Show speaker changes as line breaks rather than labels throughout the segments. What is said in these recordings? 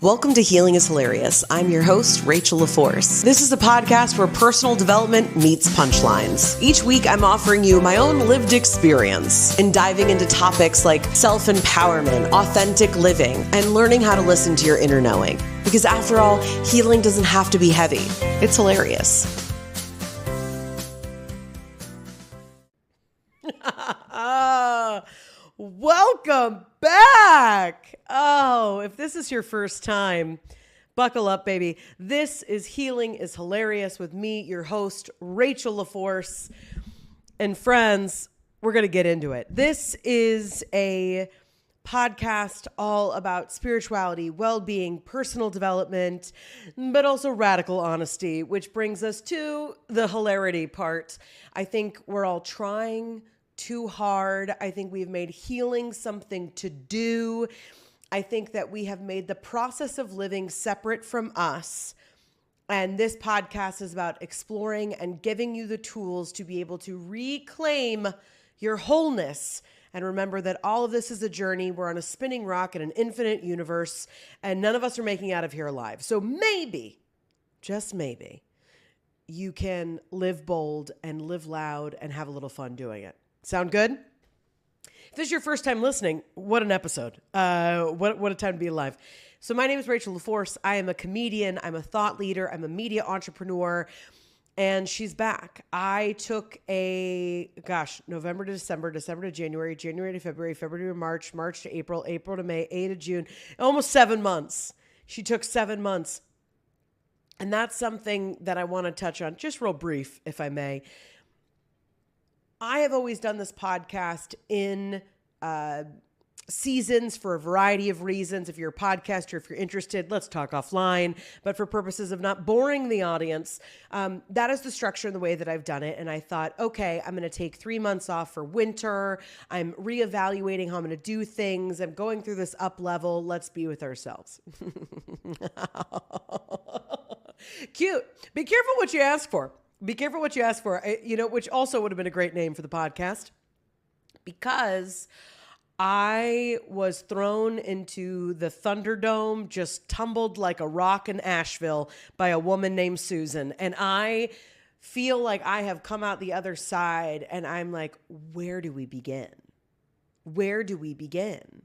Welcome to Healing is Hilarious. I'm your host, Rachel LaForce. This is a podcast where personal development meets punchlines. Each week, I'm offering you my own lived experience and diving into topics like self-empowerment, authentic living, and learning how to listen to your inner knowing. Because after all, healing doesn't have to be heavy. It's hilarious. Welcome back. Oh, if this is your first time, buckle up, baby. This is Healing is Hilarious with me, your host, Rachel LaForce. And friends, we're going to get into it. This is a podcast all about spirituality, well-being, personal development, but also radical honesty, which brings us to the hilarity part. I think we're all trying too hard. I think we've made healing something to do. I think that we have made the process of living separate from us. And this podcast is about exploring and giving you the tools to be able to reclaim your wholeness. And remember that all of this is a journey. We're on a spinning rock in an infinite universe, and none of us are making it out of here alive. So maybe, just maybe, you can live bold and live loud and have a little fun doing it. Sound good? If this is your first time listening, what an episode. What a time to be alive. So my name is Rachel LaForce. I am a comedian. I'm a thought leader. I'm a media entrepreneur. And she's back. I took November to December, December to January, January to February, February to March, March to April, April to May, May to June, almost 7 months. She took 7 months. And that's something that I want to touch on, just real brief, if I may. I have always done this podcast in seasons for a variety of reasons. If you're a podcaster, if you're interested, let's talk offline. But for purposes of not boring the audience, that is the structure and the way that I've done it. And I thought, okay, I'm going to take 3 months off for winter. I'm reevaluating how I'm going to do things. I'm going through this up level. Let's be with ourselves. Cute. Be careful what you ask for. Be careful what you ask for, which also would have been a great name for the podcast, because I was thrown into the Thunderdome, just tumbled like a rock in Asheville by a woman named Susan. And I feel like I have come out the other side, and I'm like, where do we begin? Where do we begin?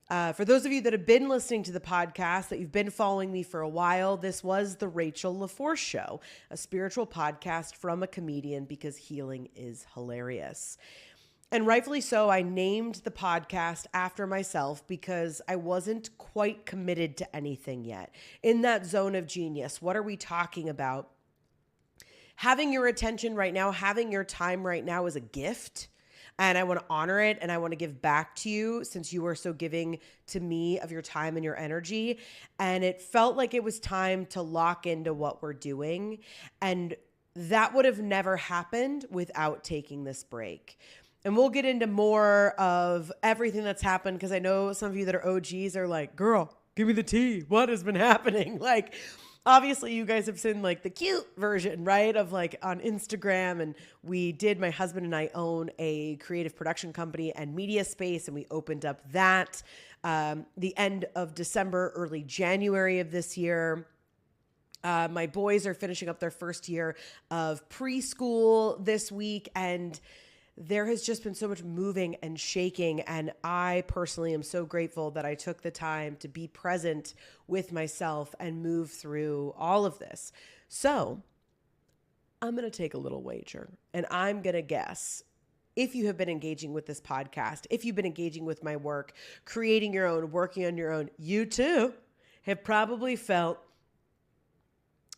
For those of you that have been listening to the podcast, that you've been following me for a while, this was the Rachel LaForce Show, a spiritual podcast from a comedian, because healing is hilarious. And rightfully so, I named the podcast after myself because I wasn't quite committed to anything yet. In that zone of genius, what are we talking about? Having your attention right now, having your time right now is a gift. And I want to honor it, and I want to give back to you since you are so giving to me of your time and your energy. And it felt like it was time to lock into what we're doing. And that would have never happened without taking this break. And we'll get into more of everything that's happened, because I know some of you that are OGs are like, girl, give me the tea. What has been happening? Like, obviously, you guys have seen like the cute version, right? Of like on Instagram. And my husband and I own a creative production company and media space. And we opened up that the end of December, early January of this year. My boys are finishing up their first year of preschool this week. And there has just been so much moving and shaking. And I personally am so grateful that I took the time to be present with myself and move through all of this. So I'm going to take a little wager, and I'm going to guess, if you have been engaging with this podcast, if you've been engaging with my work, creating your own, working on your own, you too have probably felt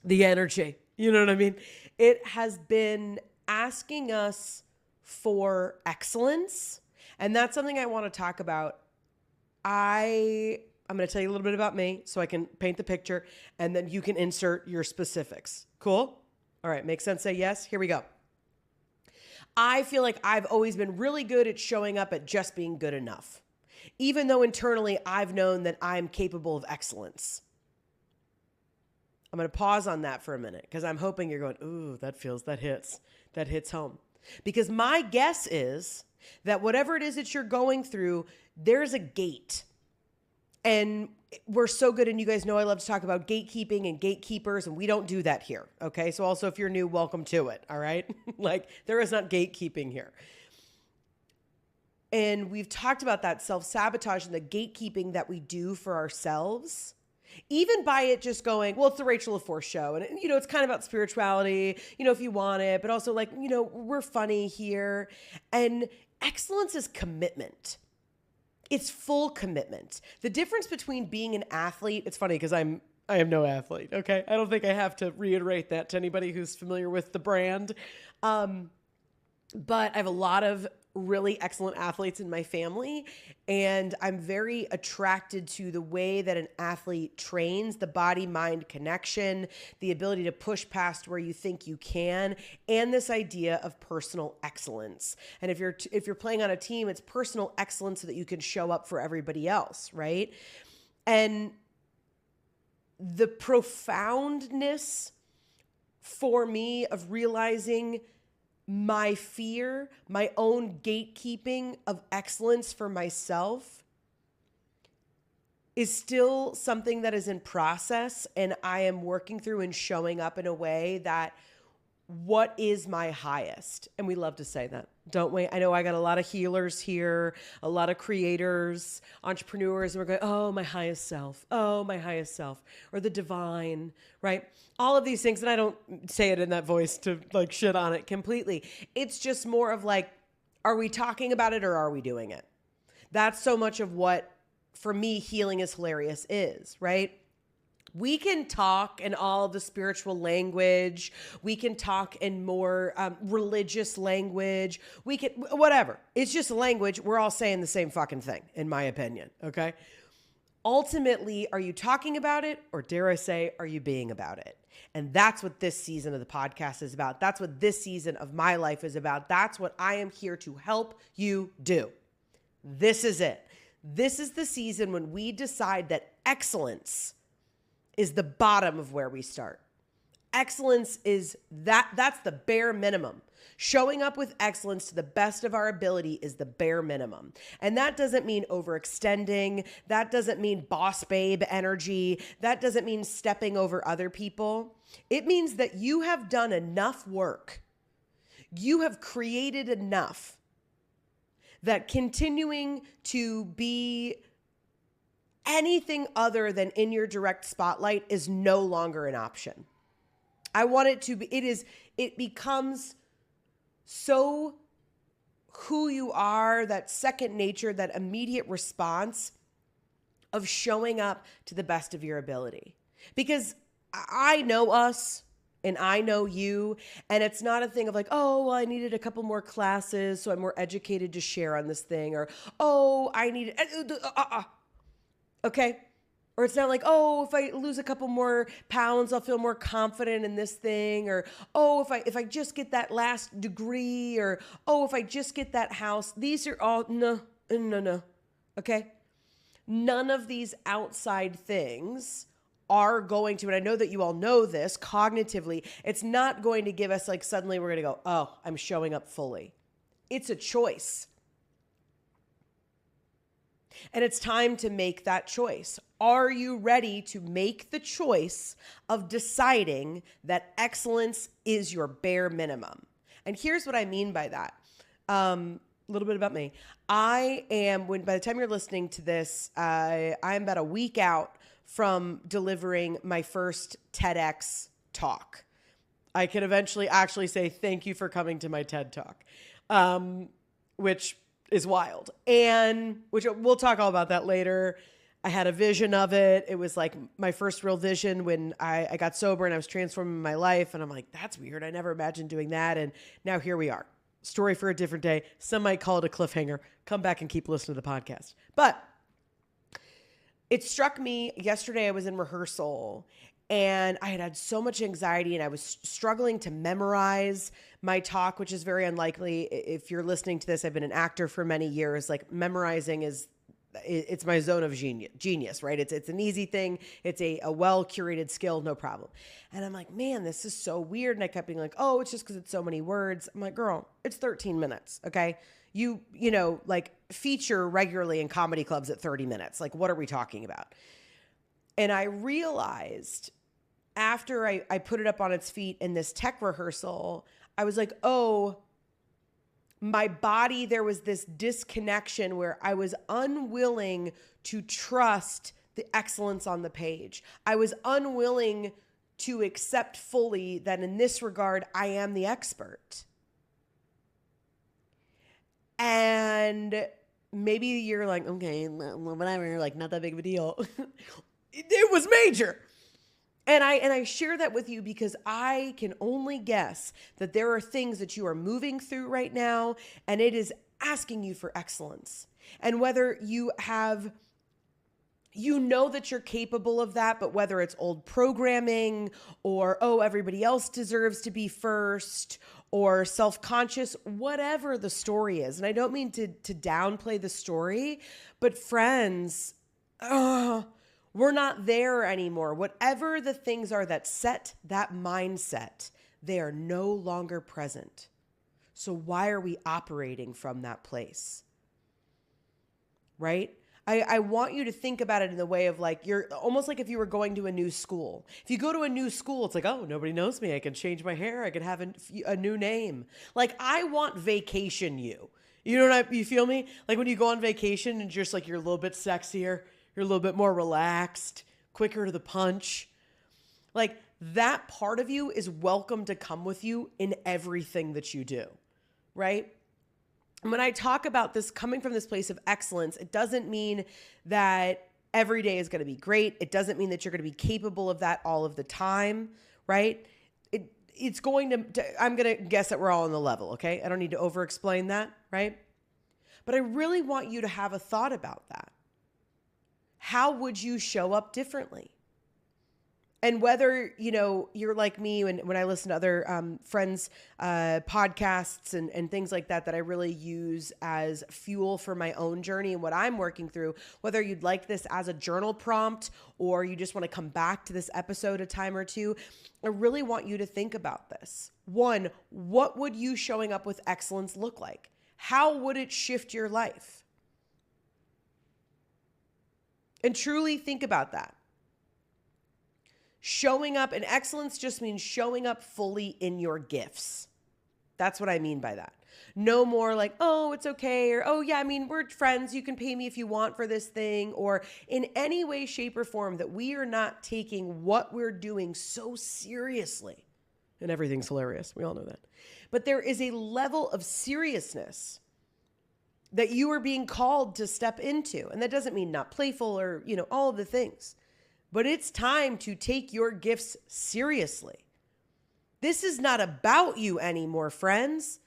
the energy. You know what I mean? It has been asking us for excellence. And that's something I want to talk about. I'm going to tell you a little bit about me so I can paint the picture, and then you can insert your specifics. Cool? All right. Makes sense? Say yes. Here we go. I feel like I've always been really good at showing up at just being good enough, even though internally I've known that I'm capable of excellence. I'm going to pause on that for a minute, because I'm hoping you're going, ooh, that hits home. Because my guess is that whatever it is that you're going through, there's a gate. And we're so good, and you guys know I love to talk about gatekeeping and gatekeepers, and we don't do that here, okay? So also, if you're new, welcome to it, all right? Like, there is not gatekeeping here. And we've talked about that self-sabotage and the gatekeeping that we do for ourselves, even by it just going, well, it's the Rachel LaForce Show. And, it's kind of about spirituality, if you want it, but also like, we're funny here. And excellence is commitment. It's full commitment. The difference between being an athlete, it's funny because I am no athlete, okay? I don't think I have to reiterate that to anybody who's familiar with the brand. But I have a lot of really excellent athletes in my family, and I'm very attracted to the way that an athlete trains, the body-mind connection, the ability to push past where you think you can, and this idea of personal excellence. And if you're playing on a team, it's personal excellence so that you can show up for everybody else, right? And the profoundness for me of realizing my fear, my own gatekeeping of excellence for myself is still something that is in process, and I am working through and showing up in a way that what is my highest? And we love to say that, don't we? I know I got a lot of healers here, a lot of creators, entrepreneurs, and we're going, oh, my highest self, or the divine, right? All of these things, and I don't say it in that voice to like shit on it completely. It's just more of like, are we talking about it or are we doing it? That's so much of what, for me, healing is hilarious is, right? We can talk in all of the spiritual language. We can talk in more religious language. We can, whatever. It's just language. We're all saying the same fucking thing, in my opinion, okay? Ultimately, are you talking about it, or dare I say, are you being about it? And that's what this season of the podcast is about. That's what this season of my life is about. That's what I am here to help you do. This is it. This is the season when we decide that excellence is the bottom of where we start. Excellence is that's the bare minimum. Showing up with excellence to the best of our ability is the bare minimum. And that doesn't mean overextending. That doesn't mean boss babe energy. That doesn't mean stepping over other people. It means that you have done enough work. You have created enough that continuing to be anything other than in your direct spotlight is no longer an option. I want it to be, it becomes so who you are, that second nature, that immediate response of showing up to the best of your ability. Because I know us and I know you, and it's not a thing of like, oh, well, I needed a couple more classes so I'm more educated to share on this thing, or, oh, I need okay? Or it's not like, oh, if I lose a couple more pounds, I'll feel more confident in this thing. Or, oh, if I just get that last degree, or, oh, if I just get that house. These are all, no. Okay? None of these outside things are going to, and I know that you all know this cognitively, it's not going to give us like suddenly we're going to go, oh, I'm showing up fully. It's a choice. And it's time to make that choice. Are you ready to make the choice of deciding that excellence is your bare minimum? And here's what I mean by that. A little bit about me. By the time you're listening to this, I'm about a week out from delivering my first TEDx talk. I can eventually actually say thank you for coming to my TED Talk, which is wild. And which we'll talk all about that later. I had a vision of it. It was like my first real vision when I got sober and I was transforming my life. And I'm like, that's weird. I never imagined doing that. And now here we are. Story for a different day. Some might call it a cliffhanger. Come back and keep listening to the podcast. But it struck me yesterday. I was in rehearsal and I had so much anxiety and I was struggling to memorize my talk, which is very unlikely. If you're listening to this, I've been an actor for many years. Like memorizing it's my zone of genius, right? It's an easy thing. It's a well-curated skill, no problem. And I'm like, man, this is so weird. And I kept being like, oh, it's just because it's so many words. I'm like, girl, it's 13 minutes, okay? You know, like feature regularly in comedy clubs at 30 minutes. Like, what are we talking about? And I realized after I put it up on its feet in this tech rehearsal, I was like, oh, my body, there was this disconnection where I was unwilling to trust the excellence on the page. I was unwilling to accept fully that in this regard, I am the expert. And maybe you're like, okay, whatever, like not that big of a deal. It was major. And I share that with you because I can only guess that there are things that you are moving through right now, and it is asking you for excellence. And whether you know that you're capable of that, but whether it's old programming or, oh, everybody else deserves to be first, or self-conscious, whatever the story is. And I don't mean to downplay the story, but friends, we're not there anymore. Whatever the things are that set that mindset, they are no longer present. So why are we operating from that place? Right? I want you to think about it in the way of like, you're almost like if you were going to a new school. If you go to a new school, it's like, oh, nobody knows me. I can change my hair. I can have a new name. Like, I want vacation you. You know what you feel me? Like when you go on vacation and just like, you're a little bit sexier. You're a little bit more relaxed, quicker to the punch. Like that part of you is welcome to come with you in everything that you do, right? And when I talk about this coming from this place of excellence, it doesn't mean that every day is going to be great. It doesn't mean that you're going to be capable of that all of the time, right? It's going to, I'm going to guess that we're all on the level, okay? I don't need to over-explain that, right? But I really want you to have a thought about that. How would you show up differently? And whether, you're like me when I listen to other friends' podcasts and things like that I really use as fuel for my own journey and what I'm working through, whether you'd like this as a journal prompt or you just want to come back to this episode a time or two, I really want you to think about this. One, what would you showing up with excellence look like? How would it shift your life? And truly think about that. Showing up, and excellence just means showing up fully in your gifts. That's what I mean by that. No more like, oh, it's okay, or oh yeah, we're friends, you can pay me if you want for this thing, or in any way, shape, or form that we are not taking what we're doing so seriously. And everything's hilarious. We all know that. But there is a level of seriousness that you are being called to step into. And that doesn't mean not playful or, all of the things. But it's time to take your gifts seriously. This is not about you anymore, friends.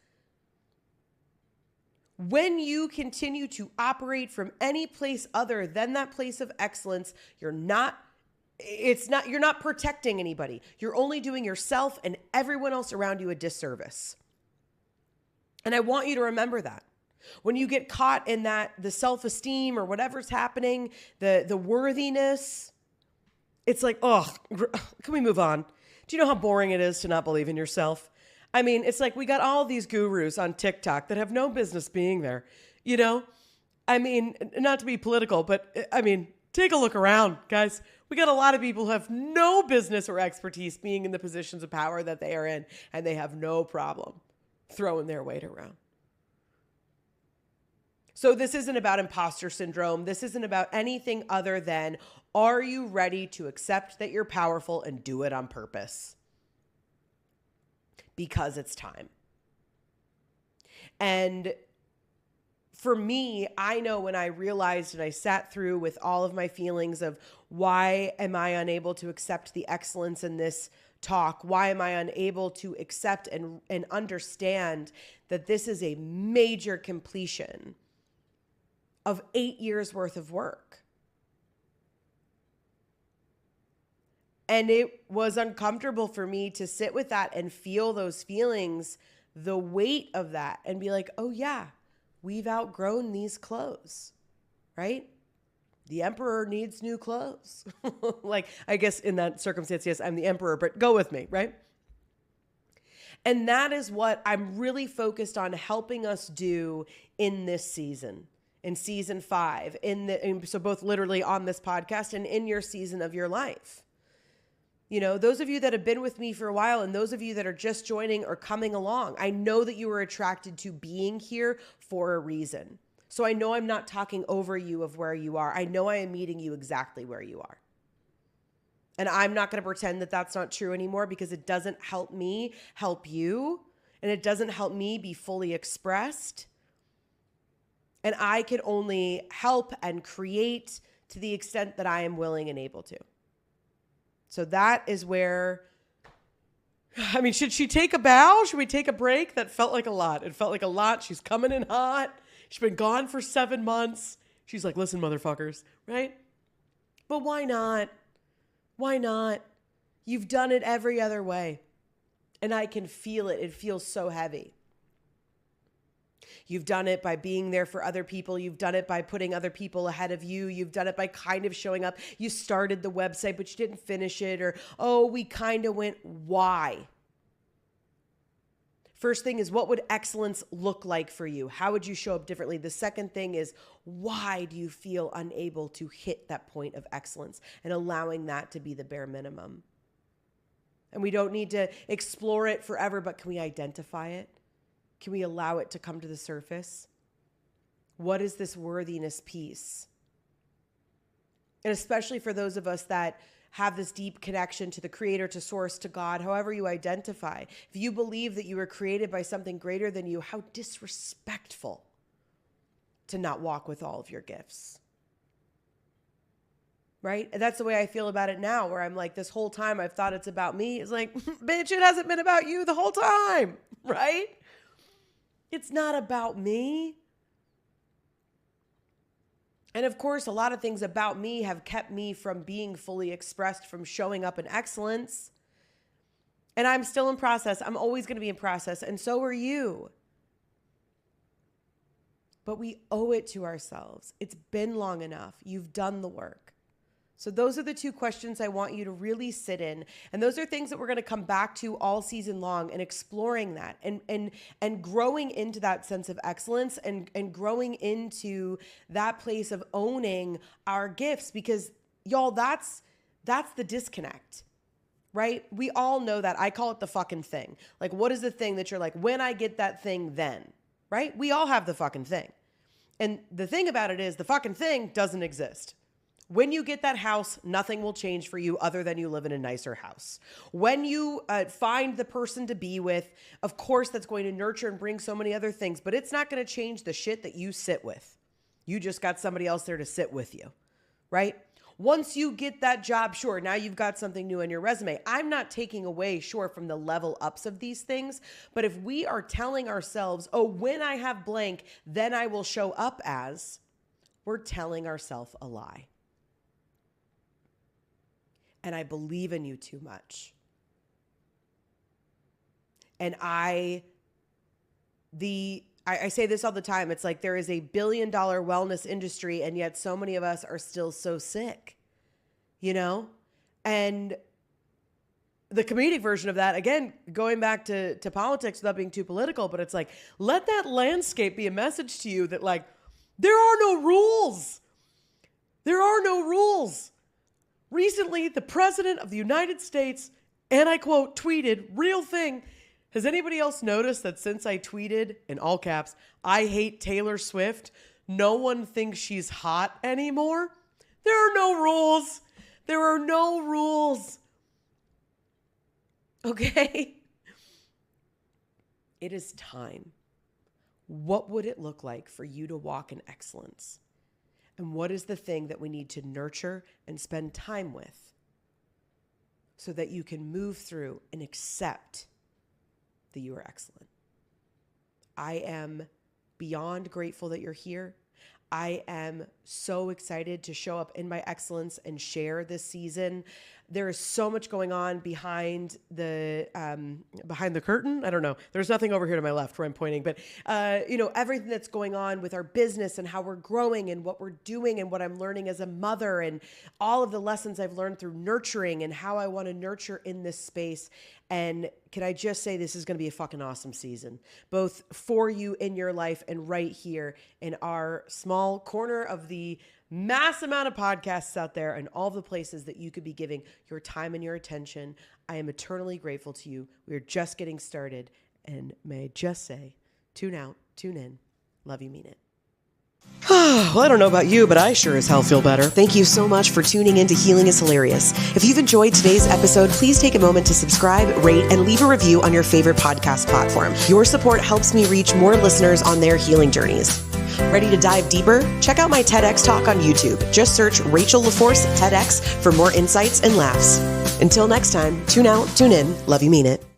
When you continue to operate from any place other than that place of excellence, you're not protecting anybody. You're only doing yourself and everyone else around you a disservice. And I want you to remember that. When you get caught in the self-esteem or whatever's happening, the worthiness, it's like, oh, can we move on? Do you know how boring it is to not believe in yourself? It's like we got all these gurus on TikTok that have no business being there, not to be political, but take a look around, guys. We got a lot of people who have no business or expertise being in the positions of power that they are in, and they have no problem throwing their weight around. So this isn't about imposter syndrome. This isn't about anything other than, are you ready to accept that you're powerful and do it on purpose? Because it's time. And for me, I know when I realized and I sat through with all of my feelings of why am I unable to accept the excellence in this talk? Why am I unable to accept and understand that this is a major completion of 8 years worth of work? And it was uncomfortable for me to sit with that and feel those feelings, the weight of that, and be like, oh yeah, we've outgrown these clothes, right? The emperor needs new clothes. Like, I guess in that circumstance, yes, I'm the emperor, but go with me, right? And that is what I'm really focused on helping us do in this season, in season 5, so both literally on this podcast and in your season of your life. You know, those of you that have been with me for a while and those of you that are just joining or coming along, I know that you were attracted to being here for a reason. So I know I'm not talking over you of where you are. I know I am meeting you exactly where you are. And I'm not going to pretend that that's not true anymore, because it doesn't help me help you, and it doesn't help me be fully expressed. And I can only help and create to the extent that I am willing and able to. So that is where, I mean, should she take a bow? Should we take a break? That felt like a lot. It felt like a lot. She's coming in hot. She's been gone for 7 months. She's like, listen, motherfuckers, right? But why not? Why not? You've done it every other way. And I can feel it. It feels so heavy. You've done it by being there for other people. You've done it by putting other people ahead of you. You've done it by kind of showing up. You started the website, but you didn't finish it. Or, oh, we kind of went, why? First thing is, what would excellence look like for you? How would you show up differently? The second thing is, why do you feel unable to hit that point of excellence, and allowing that to be the bare minimum? And we don't need to explore it forever, but can we identify it? Can we allow it to come to the surface? What is this worthiness piece? And especially for those of us that have this deep connection to the creator, to source, to God, however you identify. If you believe that you were created by something greater than you, how disrespectful to not walk with all of your gifts. Right? And that's the way I feel about it now, where I'm like, this whole time I've thought it's about me. It's like, bitch, it hasn't been about you the whole time, right? It's not about me. And of course, a lot of things about me have kept me from being fully expressed, from showing up in excellence. And I'm still in process. I'm always going to be in process. And so are you. But we owe it to ourselves. It's been long enough. You've done the work. So those are the 2 questions I want you to really sit in. And those are things that we're going to come back to all season long, and exploring that and growing into that sense of excellence, and growing into that place of owning our gifts, because y'all, that's the disconnect, right? We all know that. I call it the fucking thing. Like, what is the thing that you're like, when I get that thing, then, right? We all have the fucking thing. And the thing about it is, the fucking thing doesn't exist. When you get that house, nothing will change for you other than you live in a nicer house. When you find the person to be with, of course, that's going to nurture and bring so many other things, but it's not going to change the shit that you sit with. You just got somebody else there to sit with you, right? Once you get that job, sure, now you've got something new on your resume. I'm not taking away, sure, from the level ups of these things, but if we are telling ourselves, oh, when I have blank, then I will show up as, we're telling ourselves a lie. And I believe in you too much. And I say this all the time. It's like there is $1 billion wellness industry, and yet so many of us are still so sick, you know? And the comedic version of that, again, going back to politics without being too political, but it's like, let that landscape be a message to you that, like, there are no rules. There are no rules. Recently, the president of the United States, and I quote, tweeted, real thing. Has anybody else noticed that since I tweeted, in all caps, I hate Taylor Swift, no one thinks she's hot anymore? There are no rules. There are no rules. Okay? It is time. What would it look like for you to walk in excellence? And what is the thing that we need to nurture and spend time with so that you can move through and accept that you are excellent? I am beyond grateful that you're here. I am so excited to show up in my excellence and share this season there is so much going on behind the curtain. I don't know. There's nothing over here to my left where I'm pointing, but everything that's going on with our business and how we're growing and what we're doing and what I'm learning as a mother and all of the lessons I've learned through nurturing and how I want to nurture in this space. And can I just say, this is going to be a fucking awesome season, both for you in your life and right here in our small corner of the mass amount of podcasts out there and all the places that you could be giving your time and your attention. I am eternally grateful to you. We're just getting started. And may I just say, tune out, tune in. Love you, mean it. Well, I don't know about you, but I sure as hell feel better. Thank you so much for tuning in to Healing is Hilarious. If you've enjoyed today's episode, please take a moment to subscribe, rate, and leave a review on your favorite podcast platform. Your support helps me reach more listeners on their healing journeys. Ready to dive deeper? Check out my TEDx talk on YouTube. Just search Rachel LaForce TEDx for more insights and laughs. Until next time, tune out, tune in. Love you, mean it.